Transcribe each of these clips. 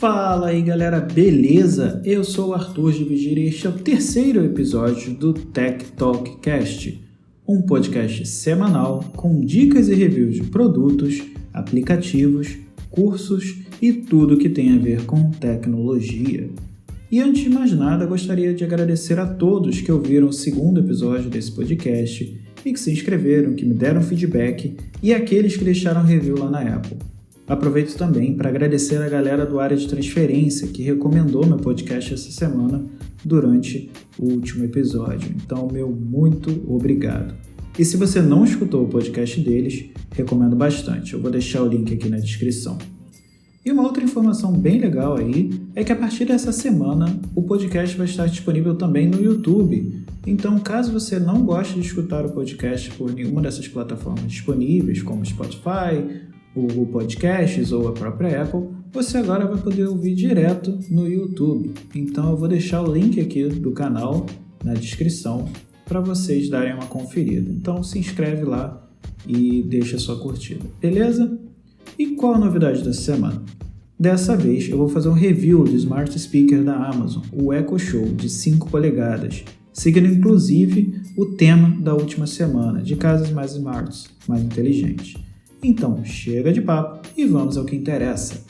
Fala aí galera, beleza? Eu sou o Arthur de Vigir e este é o terceiro episódio do Tech Talk Cast, um podcast semanal com dicas e reviews de produtos, aplicativos, cursos e tudo que tem a ver com tecnologia. E antes de mais nada, gostaria de agradecer a todos que ouviram o segundo episódio desse podcast e que se inscreveram, que me deram feedback e aqueles que deixaram review lá na Apple. Aproveito também para agradecer a galera do Área de Transferência que recomendou meu podcast essa semana durante o último episódio. Então, meu muito obrigado. E se você não escutou o podcast deles, recomendo bastante. Eu vou deixar o link aqui na descrição. E uma outra informação bem legal aí é que a partir dessa semana o podcast vai estar disponível também no YouTube. Então, caso você não goste de escutar o podcast por nenhuma dessas plataformas disponíveis, como Spotify, o Google Podcasts ou a própria Apple, você agora vai poder ouvir direto no YouTube. Então eu vou deixar o link aqui do canal na descrição para vocês darem uma conferida. Então se inscreve lá e deixa sua curtida, beleza? E qual a novidade dessa semana? Dessa vez eu vou fazer um review do Smart Speaker da Amazon, o Echo Show de 5 polegadas, seguindo inclusive o tema da última semana, de casas mais smarts, mais inteligentes. Então, chega de papo e vamos ao que interessa.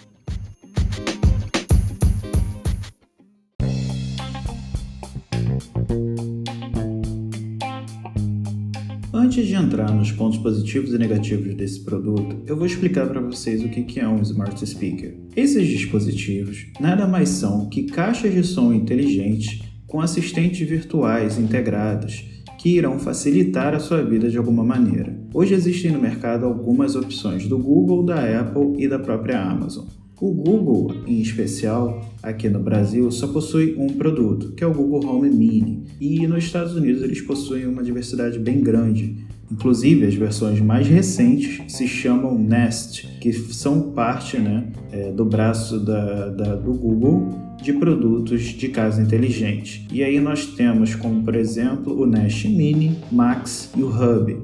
Antes de entrar nos pontos positivos e negativos desse produto, eu vou explicar para vocês o que é um Smart Speaker. Esses dispositivos nada mais são que caixas de som inteligentes com assistentes virtuais integrados, que irão facilitar a sua vida de alguma maneira. Hoje existem no mercado algumas opções do Google, da Apple e da própria Amazon. O Google, em especial, aqui no Brasil, só possui um produto, que é o Google Home Mini, e nos Estados Unidos eles possuem uma diversidade bem grande. Inclusive, as versões mais recentes se chamam Nest, que são parte do braço do Google de produtos de casa inteligente. E aí nós temos como, por exemplo, o Nest Mini, Max e o Hub.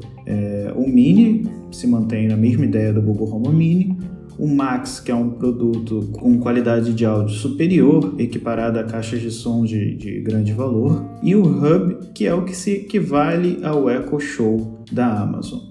O Mini se mantém na mesma ideia do Google Home Mini. O Max, que é um produto com qualidade de áudio superior, equiparado a caixas de som de grande valor. E o Hub, que é o que se equivale ao Echo Show da Amazon.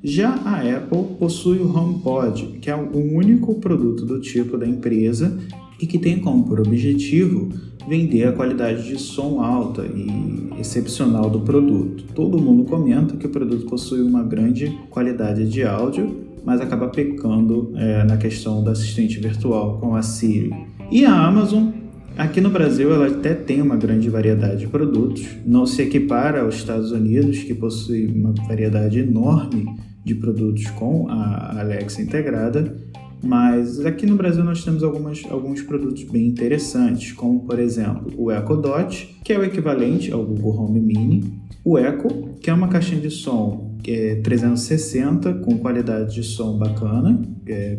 Já a Apple possui o HomePod, que é o único produto do tipo da empresa e que tem como por objetivo vender a qualidade de som alta e excepcional do produto. Todo mundo comenta que o produto possui uma grande qualidade de áudio, mas acaba pecando na questão do assistente virtual com a Siri. E a Amazon, aqui no Brasil, ela até tem uma grande variedade de produtos, não se equipara aos Estados Unidos, que possui uma variedade enorme de produtos com a Alexa integrada, mas aqui no Brasil nós temos alguns produtos bem interessantes, como por exemplo o Echo Dot, que é o equivalente ao Google Home Mini, o Echo, que é uma caixinha de som 360 com qualidade de som bacana,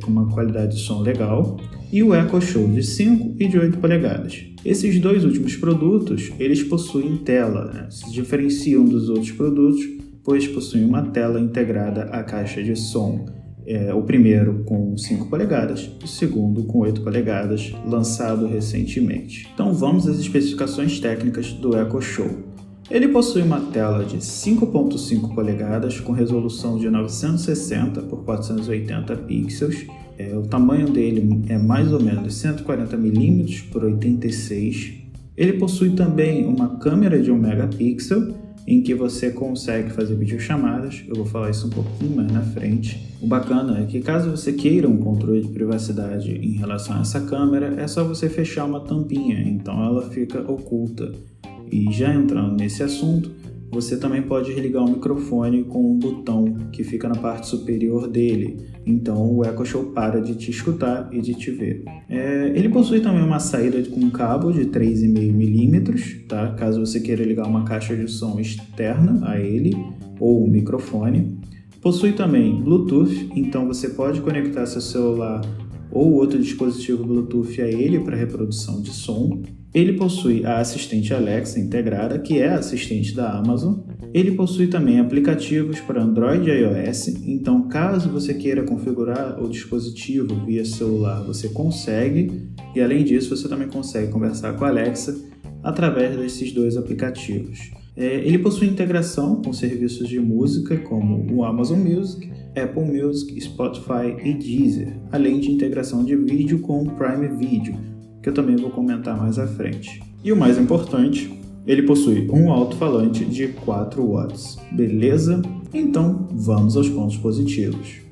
com uma qualidade de som legal, e o Echo Show de 5 e de 8 polegadas. Esses dois últimos produtos, eles possuem tela, se diferenciam dos outros produtos, pois possuem uma tela integrada à caixa de som. O primeiro com 5 polegadas, o segundo com 8 polegadas, lançado recentemente. Então vamos às especificações técnicas do Echo Show. Ele possui uma tela de 5.5 polegadas com resolução de 960 por 480 pixels. O tamanho dele é mais ou menos 140 mm por 86. Ele possui também uma câmera de 1 megapixel, em que você consegue fazer videochamadas. Eu vou falar isso um pouquinho mais na frente. O bacana é que caso você queira um controle de privacidade em relação a essa câmera, é só você fechar uma tampinha, então ela fica oculta. E já entrando nesse assunto, você também pode ligar o microfone com um botão que fica na parte superior dele. Então o Echo Show para de te escutar e de te ver. Ele possui também uma saída com cabo de 3,5 mm, tá? Caso você queira ligar uma caixa de som externa a ele ou um microfone. Possui também Bluetooth, então você pode conectar seu celular ou outro dispositivo Bluetooth a ele para reprodução de som. Ele possui a assistente Alexa integrada, que é a assistente da Amazon, Ele possui também aplicativos para Android e iOS, então caso você queira configurar o dispositivo via celular, você consegue, e além disso você também consegue conversar com a Alexa através desses dois aplicativos. Ele possui integração com serviços de música como o Amazon Music, Apple Music, Spotify e Deezer, além de integração de vídeo com o Prime Video, que eu também vou comentar mais à frente. E o mais importante, ele possui um alto-falante de 4 watts, beleza? Então vamos aos pontos positivos.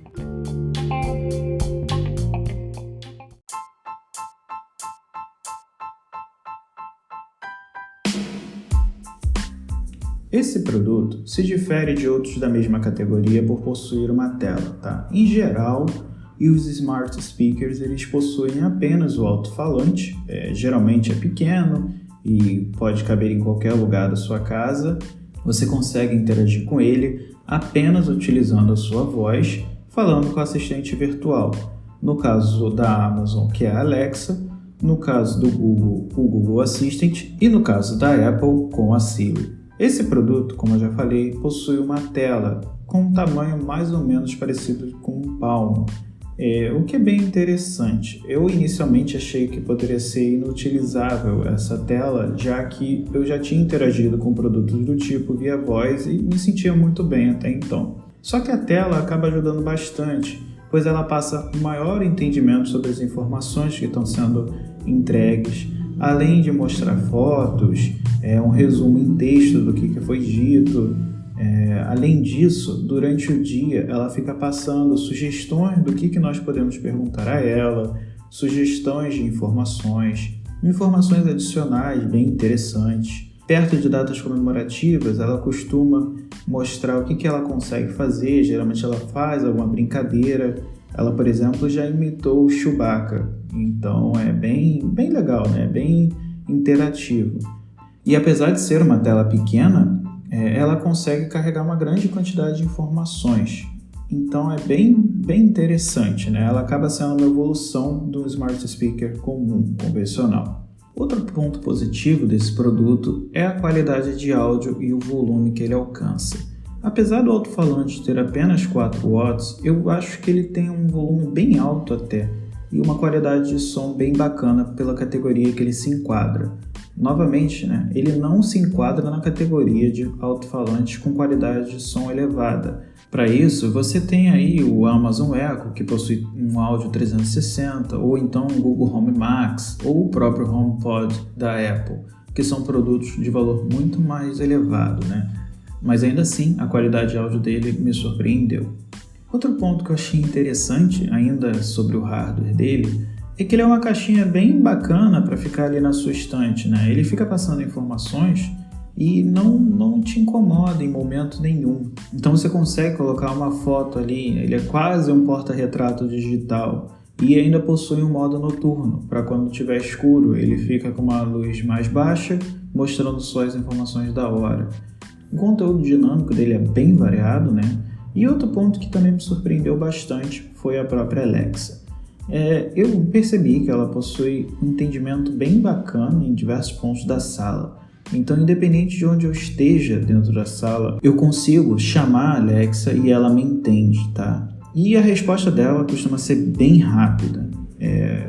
Esse produto se difere de outros da mesma categoria por possuir uma tela, tá? Em geral, os smart speakers eles possuem apenas o alto-falante, geralmente é pequeno e pode caber em qualquer lugar da sua casa. Você consegue interagir com ele apenas utilizando a sua voz, falando com o assistente virtual. No caso da Amazon, que é a Alexa, no caso do Google, o Google Assistant e no caso da Apple, com a Siri. Esse produto, como eu já falei, possui uma tela com um tamanho mais ou menos parecido com um palmo, o que é bem interessante. Eu inicialmente achei que poderia ser inutilizável essa tela, já que eu já tinha interagido com produtos do tipo via voz e me sentia muito bem até então. Só que a tela acaba ajudando bastante, pois ela passa um maior entendimento sobre as informações que estão sendo entregues, além de mostrar fotos, um resumo em texto do que foi dito. Além disso, durante o dia, ela fica passando sugestões do que nós podemos perguntar a ela, sugestões de informações adicionais bem interessantes. Perto de datas comemorativas, ela costuma mostrar o que ela consegue fazer. Geralmente ela faz alguma brincadeira. Ela, por exemplo, já imitou o Chewbacca, então é bem legal, né? Bem interativo. E apesar de ser uma tela pequena, ela consegue carregar uma grande quantidade de informações. Então é bem interessante, né? Ela acaba sendo uma evolução do Smart Speaker comum, convencional. Outro ponto positivo desse produto é a qualidade de áudio e o volume que ele alcança. Apesar do alto-falante ter apenas 4 watts, eu acho que ele tem um volume bem alto até, e uma qualidade de som bem bacana pela categoria que ele se enquadra. Novamente, né, ele não se enquadra na categoria de alto-falantes com qualidade de som elevada. Para isso, você tem aí o Amazon Echo, que possui um áudio 360, ou então o Google Home Max, ou o próprio HomePod da Apple, que são produtos de valor muito mais elevado, né? Mas ainda assim, a qualidade de áudio dele me surpreendeu. Outro ponto que eu achei interessante, ainda sobre o hardware dele, é que ele é uma caixinha bem bacana para ficar ali na sua estante, né? Ele fica passando informações e não te incomoda em momento nenhum. Então você consegue colocar uma foto ali, ele é quase um porta-retrato digital e ainda possui um modo noturno, para quando estiver escuro ele fica com uma luz mais baixa, mostrando só as informações da hora. O conteúdo dinâmico dele é bem variado, né? E outro ponto que também me surpreendeu bastante foi a própria Alexa. Eu percebi que ela possui um entendimento bem bacana em diversos pontos da sala. Então, independente de onde eu esteja dentro da sala, eu consigo chamar a Alexa e ela me entende, tá? E a resposta dela costuma ser bem rápida.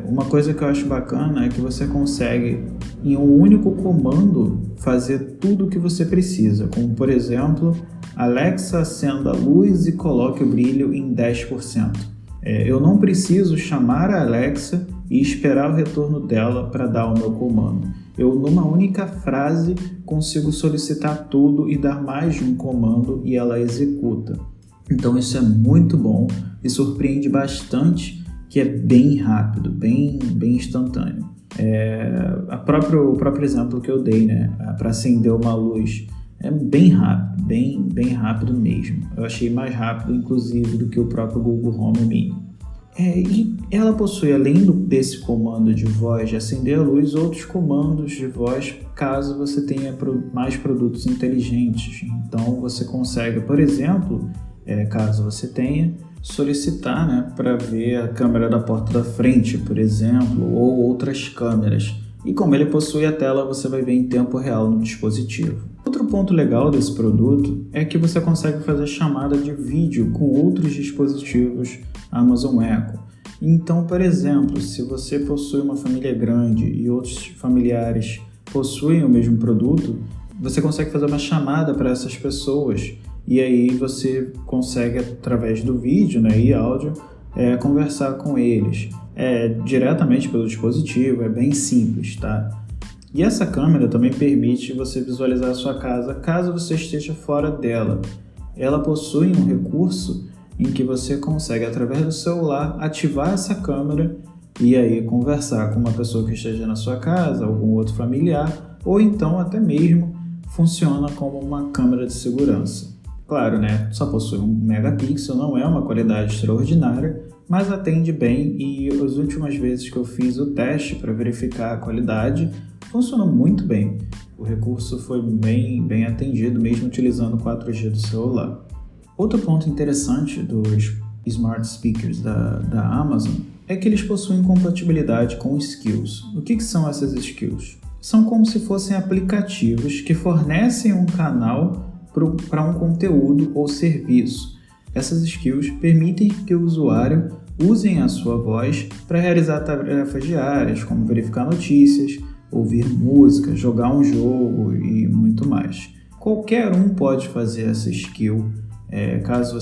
Uma coisa que eu acho bacana é que você consegue, em um único comando, fazer tudo o que você precisa. Como, por exemplo, Alexa, acenda a luz e coloque o brilho em 10%. Eu não preciso chamar a Alexa e esperar o retorno dela para dar o meu comando. Eu, numa única frase, consigo solicitar tudo e dar mais de um comando e ela executa. Então isso é muito bom e surpreende bastante, que é bem rápido, bem instantâneo. O próprio exemplo que eu dei, né, para acender uma luz, é bem rápido, bem rápido mesmo. Eu achei mais rápido, inclusive, do que o próprio Google Home Mini. E ela possui, além desse comando de voz de acender a luz, outros comandos de voz caso você tenha mais produtos inteligentes. Então você consegue, por exemplo, caso você tenha, solicitar, né, para ver a câmera da porta da frente, por exemplo, ou outras câmeras. E como ele possui a tela, você vai ver em tempo real no dispositivo. Outro ponto legal desse produto é que você consegue fazer chamada de vídeo com outros dispositivos Amazon Echo. Então, por exemplo, se você possui uma família grande e outros familiares possuem o mesmo produto, você consegue fazer uma chamada para essas pessoas e aí você consegue, através do vídeo, né, e áudio, conversar com eles diretamente pelo dispositivo. É bem simples, tá? E essa câmera também permite você visualizar a sua casa caso você esteja fora dela. Ela possui um recurso em que você consegue, através do celular, ativar essa câmera e aí conversar com uma pessoa que esteja na sua casa, algum outro familiar, ou então até mesmo funciona como uma câmera de segurança. Claro, né? Só possui 1 megapixel, não é uma qualidade extraordinária, mas atende bem e as últimas vezes que eu fiz o teste para verificar a qualidade, funcionou muito bem. O recurso foi bem atendido, mesmo utilizando o 4G do celular. Outro ponto interessante dos Smart Speakers da Amazon é que eles possuem compatibilidade com skills. O que são essas skills? São como se fossem aplicativos que fornecem um canal para um conteúdo ou serviço. Essas skills permitem que o usuário use a sua voz para realizar tarefas diárias, como verificar notícias, ouvir música, jogar um jogo e muito mais. Qualquer um pode fazer essa skill, caso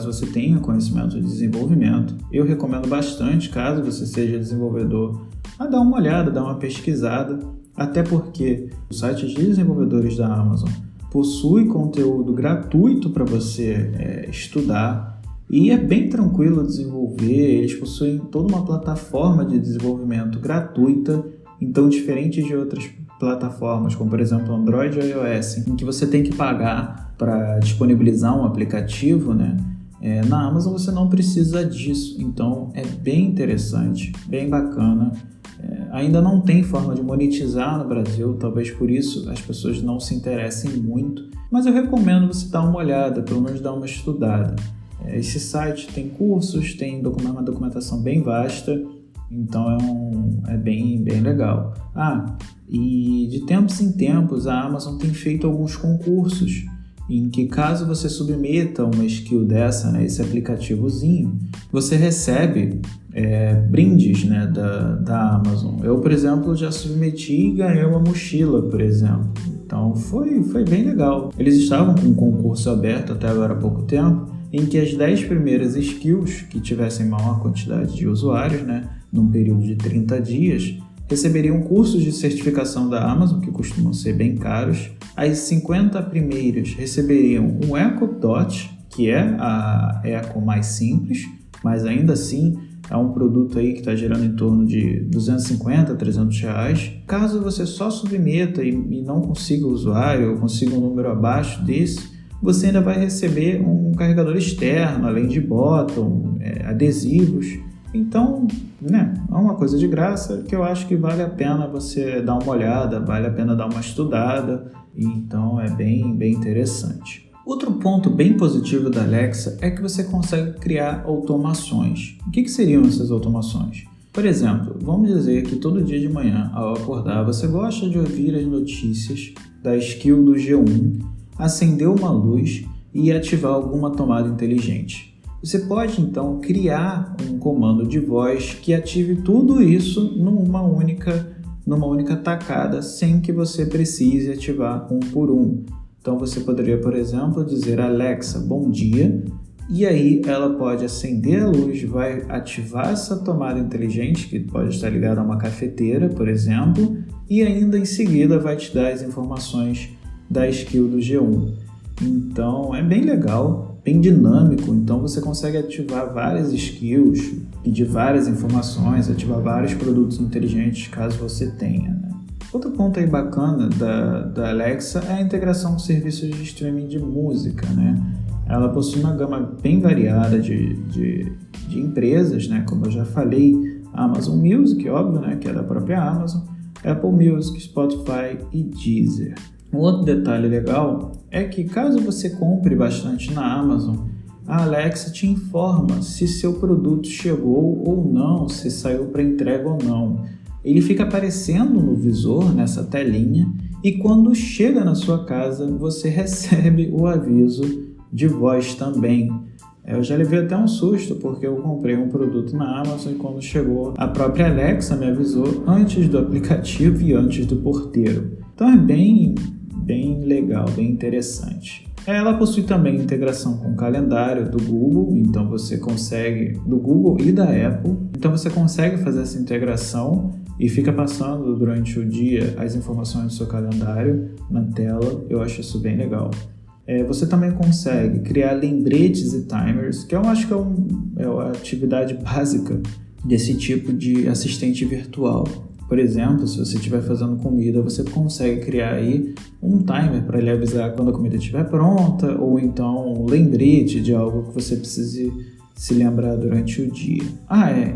você tenha conhecimento de desenvolvimento. Eu recomendo bastante, caso você seja desenvolvedor, a dar uma olhada, dar uma pesquisada, até porque os sites de desenvolvedores da Amazon possui conteúdo gratuito para você estudar e é bem tranquilo desenvolver. Eles possuem toda uma plataforma de desenvolvimento gratuita, então diferente de outras plataformas, como por exemplo Android e iOS, em que você tem que pagar para disponibilizar um aplicativo, né? Na Amazon você não precisa disso, então é bem interessante, bem bacana. Ainda não tem forma de monetizar no Brasil, talvez por isso as pessoas não se interessem muito, mas eu recomendo você dar uma olhada, pelo menos dar uma estudada. Esse site tem cursos, tem uma documentação bem vasta, então é bem legal. E de tempos em tempos a Amazon tem feito alguns concursos em que, caso você submeta uma skill dessa, né, esse aplicativozinho, você recebe brindes, né, da Amazon. Eu, por exemplo, já submeti e ganhei uma mochila, por exemplo. Então foi bem legal. Eles estavam com um concurso aberto até agora há pouco tempo, em que as 10 primeiras skills que tivessem maior quantidade de usuários, né, num período de 30 dias, receberiam cursos de certificação da Amazon, que costumam ser bem caros. As 50 primeiras receberiam um Echo Dot, que é a Echo mais simples, mas ainda assim é um produto aí que está gerando em torno de 250 a 300 reais. Caso você só submeta e não consiga o usuário, ou consiga um número abaixo desse, você ainda vai receber um carregador externo, além de bottom, adesivos. Então, né, é uma coisa de graça que eu acho que vale a pena você dar uma olhada, vale a pena dar uma estudada, então é bem interessante. Outro ponto bem positivo da Alexa é que você consegue criar automações. O que seriam essas automações? Por exemplo, vamos dizer que todo dia de manhã, ao acordar, você gosta de ouvir as notícias da skill do G1, acender uma luz e ativar alguma tomada inteligente. Você pode, então, criar um comando de voz que ative tudo isso numa única tacada, sem que você precise ativar um por um. Então, você poderia, por exemplo, dizer Alexa, bom dia, e aí ela pode acender a luz, vai ativar essa tomada inteligente, que pode estar ligada a uma cafeteira, por exemplo, e ainda em seguida vai te dar as informações da skill do G1. Então, é bem legal, bem dinâmico, então você consegue ativar várias skills, pedir várias informações, ativar vários produtos inteligentes caso você tenha, né? Outro ponto aí bacana da Alexa é a integração com serviços de streaming de música, né? Ela possui uma gama bem variada de empresas, né? Como eu já falei, a Amazon Music, óbvio, né? Que é da própria Amazon, Apple Music, Spotify e Deezer. Um outro detalhe legal é que, caso você compre bastante na Amazon, a Alexa te informa se seu produto chegou ou não, se saiu para entrega ou não. Ele fica aparecendo no visor, nessa telinha, E quando chega na sua casa, você recebe o aviso de voz também. Eu já levei até um susto, porque eu comprei um produto na Amazon e quando chegou, a própria Alexa me avisou antes do aplicativo e antes do porteiro. Então é bem legal, bem interessante. Ela possui também integração com o calendário do Google, então você consegue, do Google e da Apple, então você consegue fazer essa integração e fica passando durante o dia as informações do seu calendário na tela. Eu acho isso bem legal. Você também consegue criar lembretes e timers, que eu acho que é a atividade básica desse tipo de assistente virtual. Por exemplo, se você estiver fazendo comida, você consegue criar aí um timer para ele avisar quando a comida estiver pronta, ou então um lembrete de algo que você precise se lembrar durante o dia.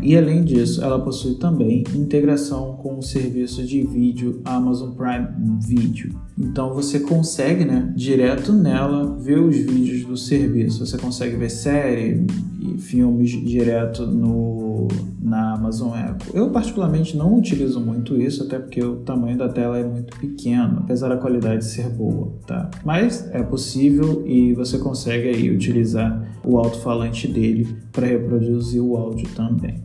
E além disso, ela possui também integração com o serviço de vídeo Amazon Prime Video. Então você consegue, direto nela, ver os vídeos do serviço. Você consegue ver série e filmes direto na Amazon Echo. Eu particularmente não utilizo muito isso, até porque o tamanho da tela é muito pequeno, apesar da qualidade ser boa, tá? Mas é possível e você consegue aí utilizar o alto-falante dele para reproduzir o áudio também.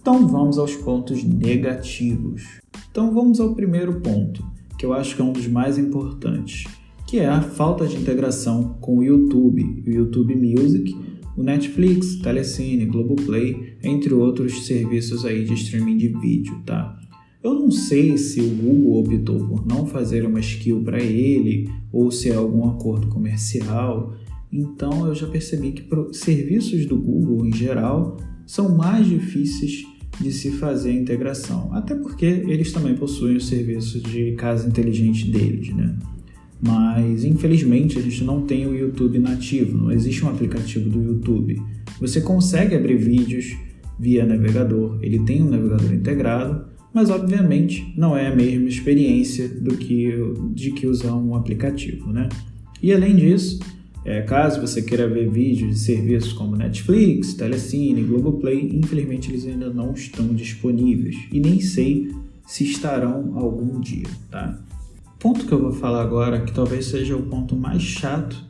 Então vamos aos pontos negativos. Então vamos ao primeiro ponto, que eu acho que é um dos mais importantes, que é a falta de integração com o YouTube Music, o Netflix, Telecine, Globoplay, entre outros serviços aí de streaming de vídeo, tá? Eu não sei se o Google optou por não fazer uma skill para ele ou se é algum acordo comercial. Então eu já percebi que serviços do Google em geral são mais difíceis de se fazer a integração, até porque eles também possuem o serviço de casa inteligente deles, Mas infelizmente a gente não tem o YouTube nativo, não existe um aplicativo do YouTube. Você consegue abrir vídeos via navegador, ele tem um navegador integrado, mas obviamente não é a mesma experiência de que usar um aplicativo, E além disso, caso você queira ver vídeos de serviços como Netflix, Telecine, Globoplay, infelizmente eles ainda não estão disponíveis e nem sei se estarão algum dia, tá? O ponto que eu vou falar agora, que talvez seja o ponto mais chato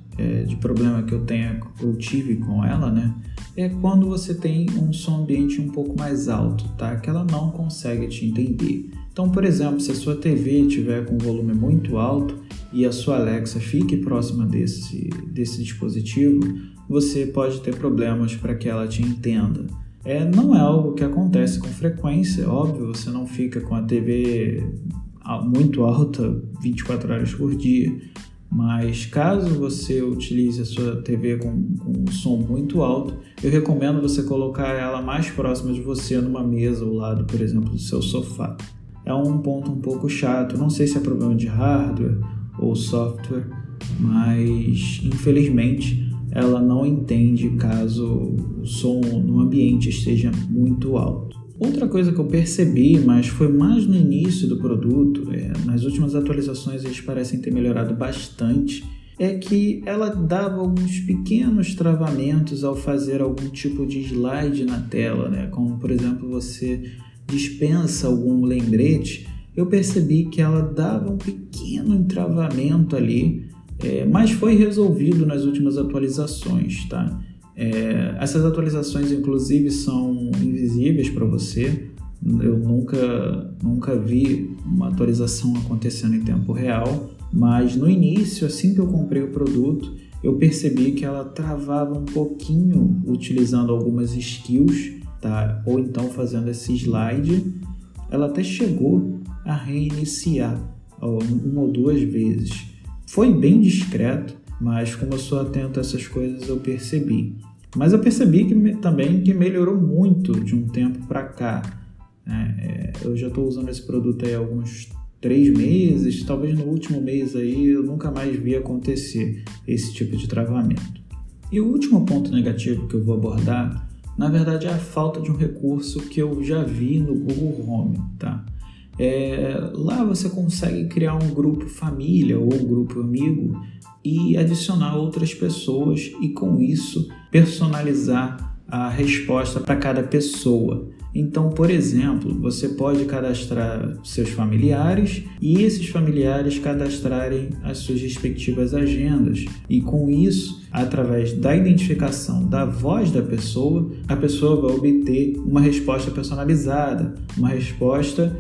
de problema que eu tive com ela, é quando você tem um som ambiente um pouco mais alto, tá? Que ela não consegue te entender. Então, por exemplo, se a sua TV estiver com volume muito alto e a sua Alexa fique próxima desse dispositivo, você pode ter problemas para que ela te entenda. Não é algo que acontece com frequência, óbvio, você não fica com a TV muito alta 24 horas por dia, mas caso você utilize a sua TV com um som muito alto, eu recomendo você colocar ela mais próxima de você numa mesa ao lado, por exemplo, do seu sofá. É um ponto um pouco chato, não sei se é problema de hardware ou software, mas infelizmente ela não entende caso o som no ambiente esteja muito alto. Outra coisa que eu percebi, mas foi mais no início do produto, nas últimas atualizações eles parecem ter melhorado bastante, é que ela dava alguns pequenos travamentos ao fazer algum tipo de slide na tela, como por exemplo você dispensa algum lembrete, eu percebi que ela dava um pequeno entravamento ali, mas foi resolvido nas últimas atualizações, tá? Essas atualizações inclusive são invisíveis para você, eu nunca vi uma atualização acontecendo em tempo real, mas no início, assim que eu comprei o produto, eu percebi que ela travava um pouquinho utilizando algumas skills, tá? Ou então fazendo esse slide. Ela até chegou a reiniciar uma ou duas vezes. Foi bem discreto, mas como eu sou atento a essas coisas, eu percebi. Mas eu percebi também que melhorou muito de um tempo para cá. Eu já estou usando esse produto aí há alguns 3 meses, talvez no último mês aí eu nunca mais vi acontecer esse tipo de travamento. E o último ponto negativo que eu vou abordar, na verdade, é a falta de um recurso que eu já vi no Google Home, tá? Lá você consegue criar um grupo família ou um grupo amigo e adicionar outras pessoas e com isso personalizar a resposta para cada pessoa. Então, por exemplo, você pode cadastrar seus familiares e esses familiares cadastrarem as suas respectivas agendas. E com isso, através da identificação da voz da pessoa, a pessoa vai obter uma resposta personalizada, uma resposta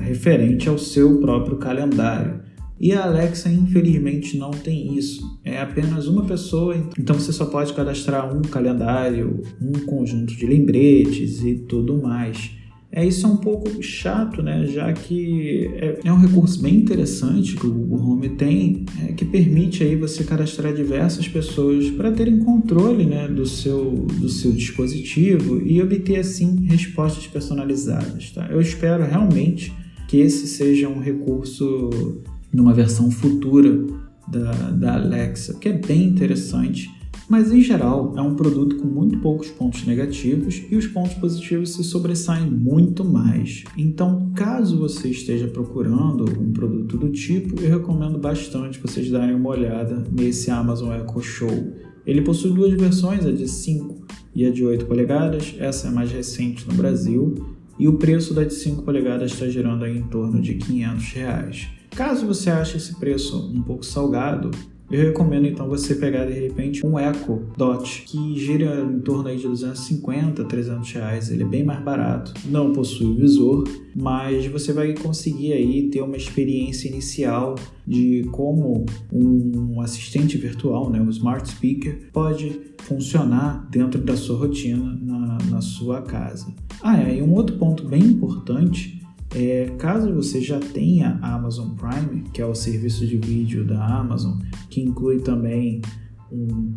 referente ao seu próprio calendário. E a Alexa, infelizmente, não tem isso. É apenas uma pessoa, então você só pode cadastrar um calendário, um conjunto de lembretes e tudo mais. Isso é um pouco chato, né? Já que é um recurso bem interessante que o Google Home tem, que permite aí você cadastrar diversas pessoas para terem controle, né, do seu dispositivo e obter, assim, respostas personalizadas. Tá? Eu espero realmente que esse seja um recurso numa versão futura da Alexa, que é bem interessante, mas em geral é um produto com muito poucos pontos negativos e os pontos positivos se sobressaem muito mais. Então, caso você esteja procurando um produto do tipo, eu recomendo bastante vocês darem uma olhada nesse Amazon Echo Show. Ele possui duas versões, a de 5 e a de 8 polegadas, essa é a mais recente no Brasil, e o preço da de 5 polegadas está girando aí em torno de R$500. Caso você ache esse preço um pouco salgado, eu recomendo então você pegar de repente um Echo Dot, que gira em torno aí de R$250, R$300. Ele é bem mais barato, não possui visor, mas você vai conseguir aí ter uma experiência inicial de como um assistente virtual, né, um smart speaker, pode funcionar dentro da sua rotina na sua casa. E um outro ponto bem importante caso você já tenha a Amazon Prime, que é o serviço de vídeo da Amazon, que inclui também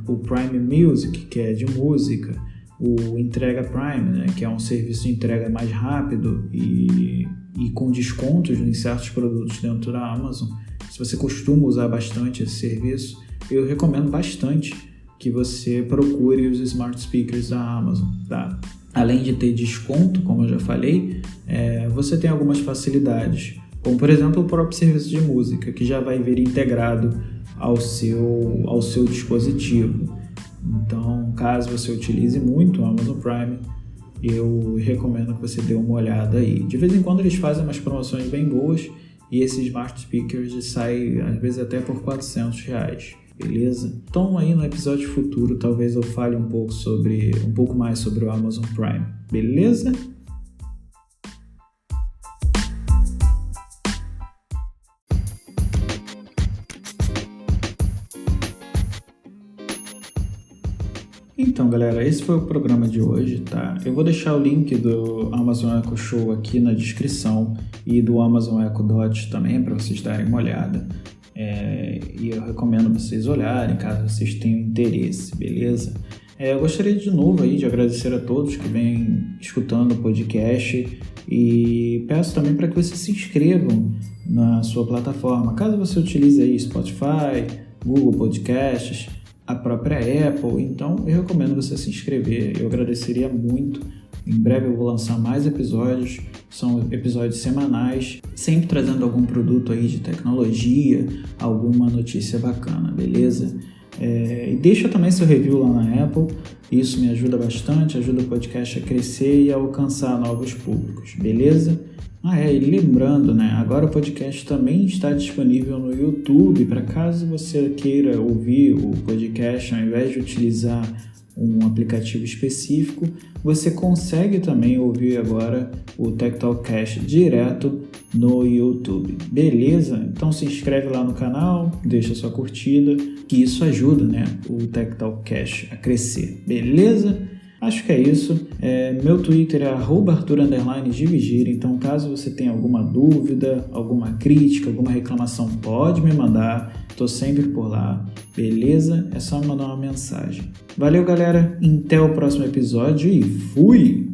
o Prime Music, que é de música, o Entrega Prime, né, que é um serviço de entrega mais rápido e com descontos em certos produtos dentro da Amazon. Se você costuma usar bastante esse serviço, eu recomendo bastante que você procure os smart speakers da Amazon, tá? Além de ter desconto, como eu já falei, você tem algumas facilidades, como por exemplo o próprio serviço de música, que já vai vir integrado ao seu dispositivo. Então, caso você utilize muito o Amazon Prime, eu recomendo que você dê uma olhada aí. De vez em quando eles fazem umas promoções bem boas e esses smart speakers saem às vezes até por R$400. Beleza? Então aí no episódio futuro talvez eu fale um pouco mais sobre o Amazon Prime, beleza? Então galera, esse foi o programa de hoje, tá? Eu vou deixar o link do Amazon Echo Show aqui na descrição e do Amazon Echo Dot também para vocês darem uma olhada. E eu recomendo vocês olharem caso vocês tenham interesse, beleza? Eu gostaria de novo aí de agradecer a todos que vêm escutando o podcast e peço também para que vocês se inscrevam na sua plataforma. Caso você utilize aí Spotify, Google Podcasts, a própria Apple, então eu recomendo você se inscrever, eu agradeceria muito. Em breve eu vou lançar mais episódios, são episódios semanais, sempre trazendo algum produto aí de tecnologia, alguma notícia bacana, beleza? E deixa também seu review lá na Apple, isso me ajuda bastante, ajuda o podcast a crescer e a alcançar novos públicos, beleza? E lembrando, né, agora o podcast também está disponível no YouTube, para caso você queira ouvir o podcast ao invés de utilizar um aplicativo específico, você consegue também ouvir agora o Tech Talk Cash direto no YouTube, beleza? Então se inscreve lá no canal, deixa sua curtida, que isso ajuda, né, o Tech Talk Cash a crescer, beleza? Acho que é isso. Meu Twitter é @Arthur_Divigir, então caso você tenha alguma dúvida, alguma crítica, alguma reclamação, pode me mandar, tô sempre por lá, beleza? É só mandar uma mensagem. Valeu galera, até o próximo episódio e fui!